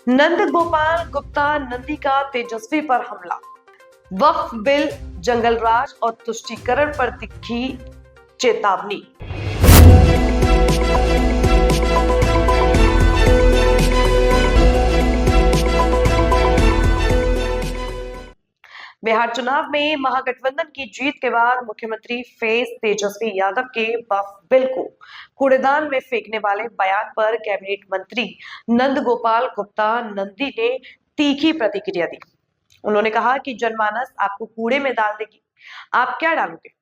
नंद गोपाल गुप्ता नंदी का तेजस्वी पर हमला, वक्फ बिल, जंगलराज और तुष्टीकरण पर दिखी चेतावनी। बिहार चुनाव में महागठबंधन की जीत के बाद मुख्यमंत्री फेस तेजस्वी यादव के वक्फ बिल को कूड़ेदान में फेंकने वाले बयान पर कैबिनेट मंत्री नंद गोपाल गुप्ता नंदी ने तीखी प्रतिक्रिया दी। उन्होंने कहा कि जनमानस आपको कूड़े में डाल देगी, आप क्या डालोगे।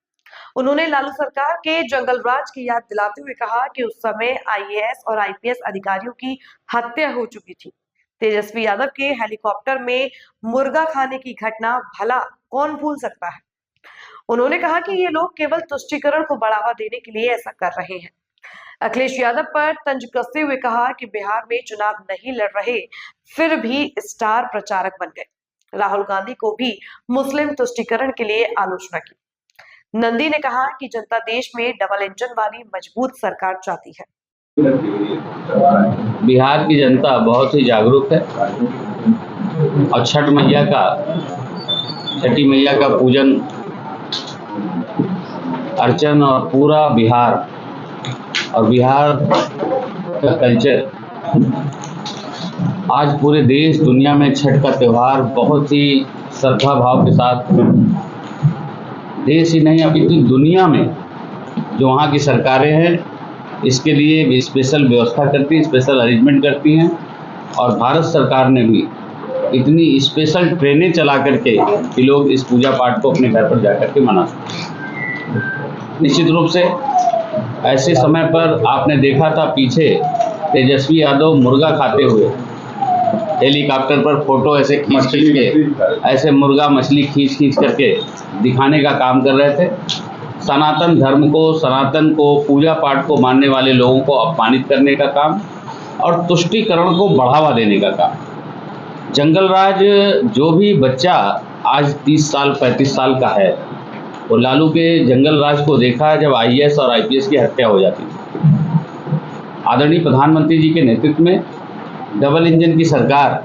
उन्होंने लालू सरकार के जंगल राज की याद दिलाते हुए कहा कि उस समय आईएएस और आईपीएस अधिकारियों की हत्या हो चुकी थी। तेजस्वी यादव के हेलीकॉप्टर में मुर्गा खाने की घटना भला कौन भूल सकता है। उन्होंने कहा कि ये लोग केवल तुष्टीकरण को बढ़ावा देने के लिए ऐसा कर रहे हैं। अखिलेश यादव पर तंज कसते हुए कहा कि बिहार में चुनाव नहीं लड़ रहे, फिर भी स्टार प्रचारक बन गए। राहुल गांधी को भी मुस्लिम तुष्टीकरण के लिए आलोचना की। नंदी ने कहा कि जनता देश में डबल इंजन वाली मजबूत सरकार चाहती है। बिहार की जनता बहुत ही जागरूक है और छठी मैया का पूजन अर्चन और पूरा बिहार का कल्चर आज पूरे देश दुनिया में छठ का त्यौहार बहुत ही श्रद्धा भाव के साथ, देश ही नहीं अभी तो दुनिया में जो वहाँ की सरकारें हैं इसके लिए भी स्पेशल व्यवस्था करती हैं, स्पेशल अरेंजमेंट करती हैं। और भारत सरकार ने भी इतनी स्पेशल ट्रेनें चला करके कि लोग इस पूजा पाठ को अपने घर पर जाकर के मना सकें। निश्चित रूप से ऐसे समय पर आपने देखा था पीछे तेजस्वी यादव मुर्गा खाते हुए हेलीकॉप्टर पर फोटो ऐसे खींच के ऐसे मुर्गा मछली खींच करके दिखाने का काम कर रहे थे। सनातन धर्म को, सनातन को, पूजा पाठ को मानने वाले लोगों को अपमानित करने का काम और तुष्टीकरण को बढ़ावा देने का काम। जंगल राज जो भी बच्चा आज 30 साल 35 साल का है वो लालू के जंगल राज को देखा है जब आईएएस और आईपीएस की हत्या हो जाती थी। आदरणीय प्रधानमंत्री जी के नेतृत्व में डबल इंजन की सरकार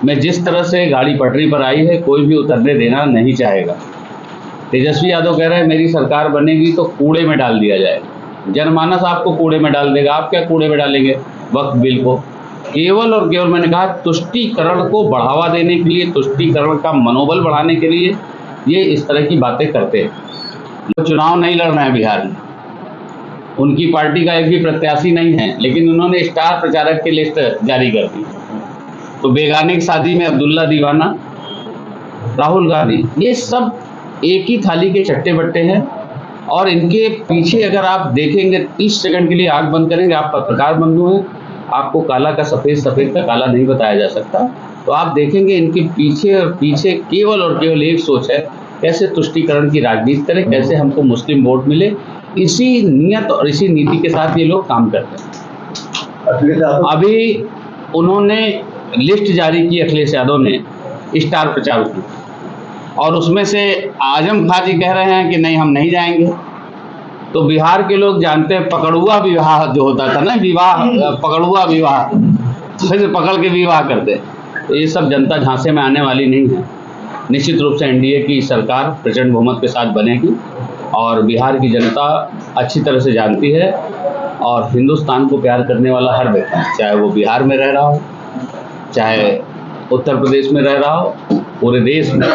में जिस तरह से गाड़ी पटरी पर आई है, कोई भी उतरने देना नहीं चाहेगा। तेजस्वी यादव कह रहे हैं मेरी सरकार बनेगी तो कूड़े में डाल दिया जाएगा। जनमानस आपको कूड़े में डाल देगा, आप क्या कूड़े में डालेंगे वक्फ बिल को। केवल और केवल मैंने कहा तुष्टीकरण को बढ़ावा देने के लिए, तुष्टीकरण का मनोबल बढ़ाने के लिए ये इस तरह की बातें करते हैं। वो चुनाव नहीं लड़ रहे हैं बिहार में, उनकी पार्टी का एक भी प्रत्याशी नहीं है, लेकिन उन्होंने स्टार प्रचारक की लिस्ट जारी कर दी। तो बेगाने की शादी में अब्दुल्ला दीवाना, राहुल गांधी, ये सब एक ही थाली के चट्टे बट्टे हैं। और इनके पीछे अगर आप देखेंगे 30 सेकंड के लिए आंख बंद करेंगे, आप पत्रकार बंधु हैं, आपको काला का सफ़ेद, सफ़ेद का काला नहीं बताया जा सकता। तो आप देखेंगे इनके पीछे केवल और केवल एक सोच है, कैसे तुष्टीकरण की राजनीति करें, कैसे हमको मुस्लिम वोट मिले। इसी नियत और इसी नीति के साथ ये लोग काम करते हैं। अभी उन्होंने लिस्ट जारी की, अखिलेश यादव ने स्टार प्रचारक की, और उसमें से आजम खां जी कह रहे हैं कि नहीं हम नहीं जाएंगे। तो बिहार के लोग जानते हैं पकड़ुआ विवाह जो होता था ना, पकड़ुआ विवाह, फिर पकड़ के विवाह करते। तो ये सब जनता झांसे में आने वाली नहीं है। निश्चित रूप से एनडीए की सरकार प्रचंड बहुमत के साथ बनेगी और बिहार की जनता अच्छी तरह से जानती है। और हिंदुस्तान को प्यार करने वाला हर व्यक्ति, चाहे वो बिहार में रह रहा हो, चाहे उत्तर प्रदेश में रह रहा हो, पूरे देश में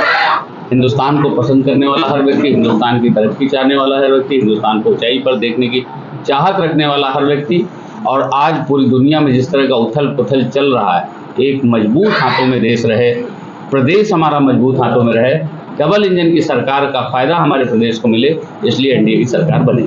हिंदुस्तान को पसंद करने वाला हर व्यक्ति, हिंदुस्तान की तरक्की चाहने वाला हर व्यक्ति, हिंदुस्तान को ऊंचाई पर देखने की चाहत रखने वाला हर व्यक्ति। और आज पूरी दुनिया में जिस तरह का उथल पुथल चल रहा है, एक मजबूत हाथों में देश रहे, प्रदेश हमारा मजबूत हाथों में रहे, डबल इंजन की सरकार का फायदा हमारे प्रदेश को मिले, इसलिए एनडीए की सरकार बने।